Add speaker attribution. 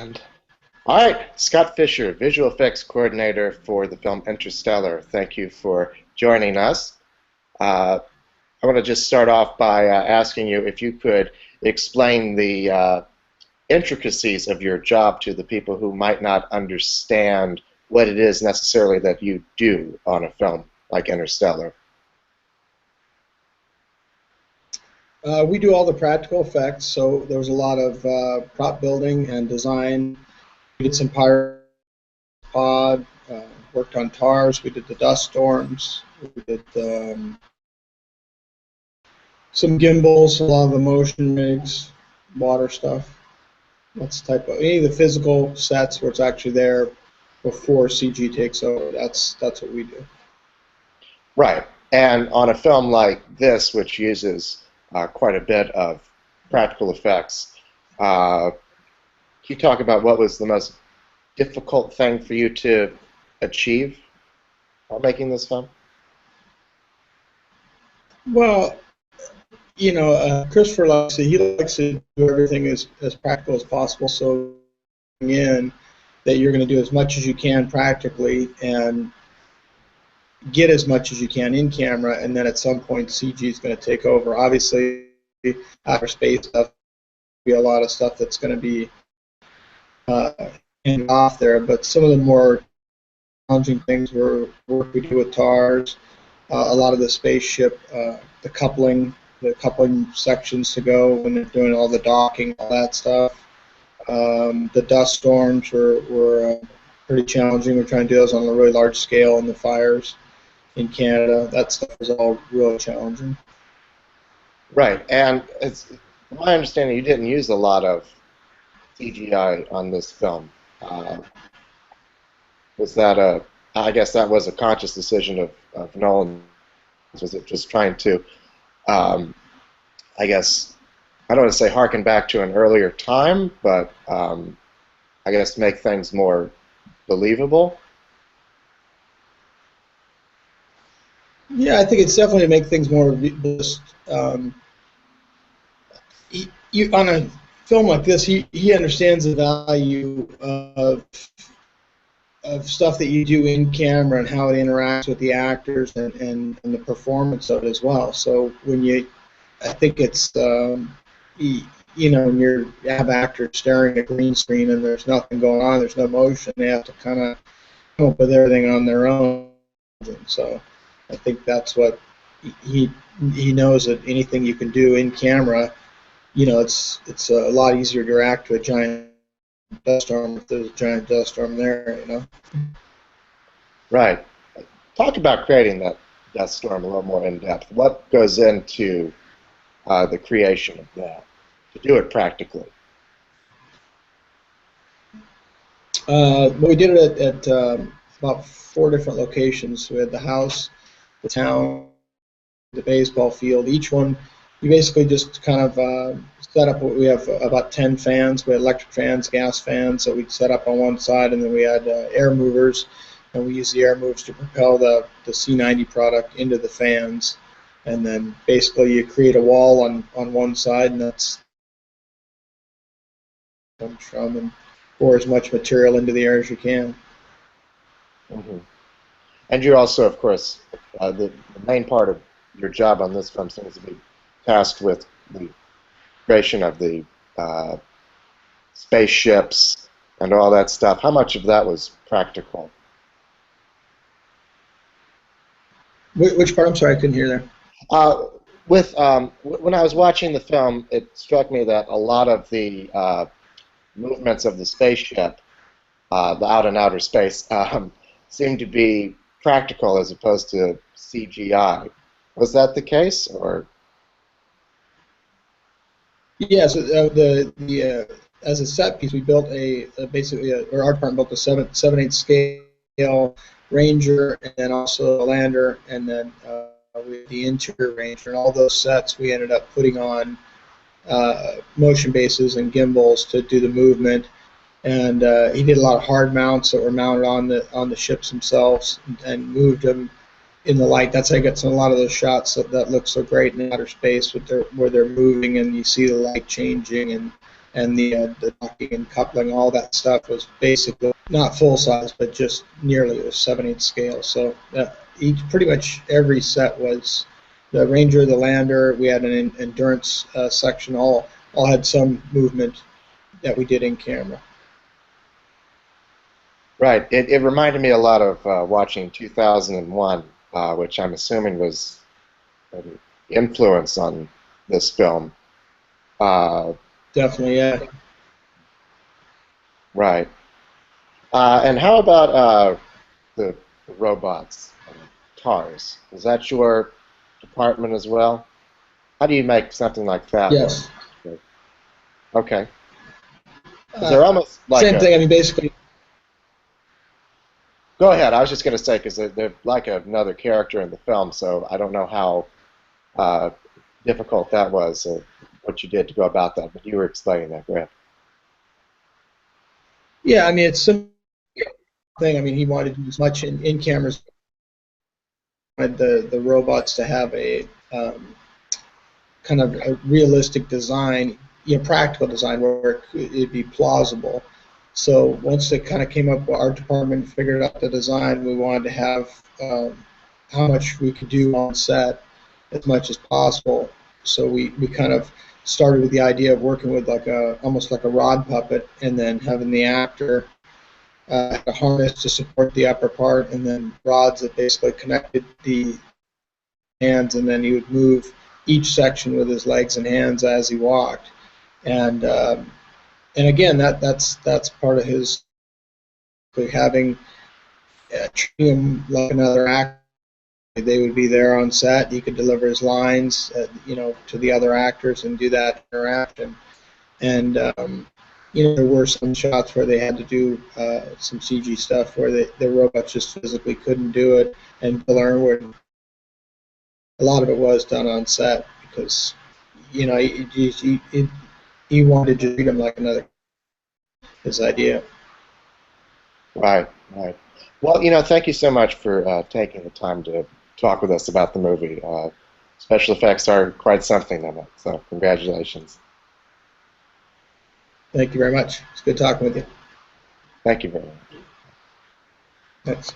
Speaker 1: And all right, Scott Fisher, visual effects coordinator for the film Interstellar. Thank you for joining us. Uh, I want to just start off by asking you if you could explain the intricacies of your job to the people who might not understand what it is necessarily that you do on a film like Interstellar.
Speaker 2: We do all the practical effects, so there was a lot of prop building and design. We did some pirate pod, worked on TARS, we did the dust storms, we did some gimbals, a lot of the motion rigs, water stuff. That's the type of any of the physical sets where it's actually there before CG takes over. That's what we do.
Speaker 1: Right, and on a film like this, which uses quite a bit of practical effects, can you talk about what was the most difficult thing for you to achieve while making this film?
Speaker 2: Well, you know, Christopher likes to do everything as practical as possible. So, in that you're going to do as much as you can practically and get as much as you can in camera, and then at some point CG is going to take over. Obviously, outer space stuff be a lot of stuff that's going to be off there, but some of the more challenging things were work we do with TARS, a lot of the spaceship, the coupling sections to go when they're doing all the docking, all that stuff. The dust storms were pretty challenging. We're trying to do those on a really large scale, and the fires in Canada. That stuff was all really challenging.
Speaker 1: Right, and it's my understanding you didn't use a lot of CGI on this film. Was that I guess that was a conscious decision of Nolan. Was it just trying to, I guess, I don't want to say harken back to an earlier time, but I guess make things more believable?
Speaker 2: Yeah, I think it's definitely to make things more on a film like this, he understands the value of stuff that you do in camera and how it interacts with the actors and the performance of it as well. So I think it's you know, when you have actors staring at a green screen and there's nothing going on, there's no motion, they have to kind of come up with everything on their own. So I think that's what he knows, that anything you can do in camera, you know, it's a lot easier to react to a giant dust storm if there's a giant dust storm there, you know.
Speaker 1: Right. Talk about creating that dust storm a little more in depth. What goes into the creation of that to do it practically?
Speaker 2: We did it at about 4 different locations. We had the house, the town, the baseball field. Each one, you basically just kind of set up. We have about 10 fans. We had electric fans, gas fans that we'd set up on one side, and then we had air movers, and we used the air movers to propel the C90 product into the fans. And then basically you create a wall on one side, and that's comes from, and pour as much material into the air as you can.
Speaker 1: Mm-hmm. And you're also, of course, the main part of your job on this film seems to be tasked with the creation of the spaceships and all that stuff. How much of that was practical?
Speaker 2: Which part? I'm sorry, I couldn't hear there.
Speaker 1: When I was watching the film, it struck me that a lot of the movements of the spaceship, the out and outer space, seemed to be practical as opposed to CGI. Was that the case, or?
Speaker 2: Yeah, so as a set piece, we built or our department built a 7/8 scale Ranger, and then also a lander, and then with the interior Ranger, and all those sets we ended up putting on motion bases and gimbals to do the movement. And he did a lot of hard mounts that were mounted on the ships themselves and moved them in the light. That's how I get a lot of those shots that look so great in outer space where they're moving and you see the light changing, and and the docking and coupling, all that stuff was basically not full size, but just nearly a 7/8 scale. So pretty much every set was the Ranger, the Lander. We had an endurance section. All had some movement that we did in camera.
Speaker 1: Right. It reminded me a lot of watching 2001, which I'm assuming was an influence on this film.
Speaker 2: Definitely, yeah.
Speaker 1: Right. And how about the robots, TARS? Is that your department as well? How do you make something like that
Speaker 2: Yes.
Speaker 1: work? Okay. 'Cause they're almost like
Speaker 2: same thing. I mean, basically.
Speaker 1: Go ahead. I was just going to say because they're like another character in the film, so I don't know how difficult that was, what you did to go about that. But you were explaining that. Go ahead.
Speaker 2: Yeah, I mean, it's a thing. I mean, he wanted to do as much in cameras. Wanted the robots to have a kind of a realistic design, practical design where it'd be plausible. So once it kind of came up, our department figured out the design. We wanted to have how much we could do on set, as much as possible. So we kind of started with the idea of working with almost like a rod puppet, and then having the actor a harness to support the upper part, and then rods that basically connected the hands, and then he would move each section with his legs and hands as he walked. And again, that's part of his having treating him like another actor. They would be there on set. He could deliver his lines, to the other actors and do that interaction. And there were some shots where they had to do some CG stuff where the robots just physically couldn't do it, and Bill Irwin, a lot of it was done on set because he wanted to treat him like another. His idea.
Speaker 1: Right. Right. Well, thank you so much for taking the time to talk with us about the movie. Special effects are quite something in it, so congratulations.
Speaker 2: Thank you very much. It's good talking with you.
Speaker 1: Thank you very much.
Speaker 2: Thanks.